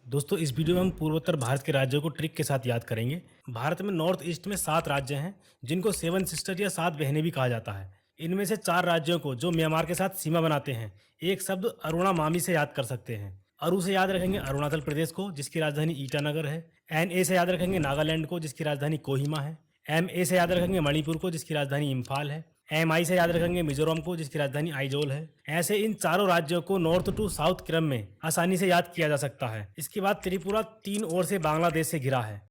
दोस्तों इस वीडियो में हम पूर्वोत्तर भारत के राज्यों को ट्रिक के साथ याद करेंगे। भारत में नॉर्थ ईस्ट में 7 राज्य हैं जिनको सेवन सिस्टर या 7 बहनें भी कहा जाता है। इनमें से 4 राज्यों को जो म्यांमार के साथ सीमा बनाते हैं एक शब्द अरुणा मामी से याद कर सकते हैं। अरु से याद रखेंगे अरुणाचल प्रदेश को जिसकी राजधानी ईटानगर है। NA से याद रखेंगे नागालैंड को जिसकी राजधानी कोहिमा है। MA से याद रखेंगे मणिपुर को जिसकी राजधानी इम्फाल है। MI से याद रखेंगे मिजोरम को जिसकी राजधानी आइजोल है। ऐसे इन चारों राज्यों को नॉर्थ टू साउथ क्रम में आसानी से याद किया जा सकता है। इसके बाद त्रिपुरा 3 ओर से बांग्लादेश से घिरा है।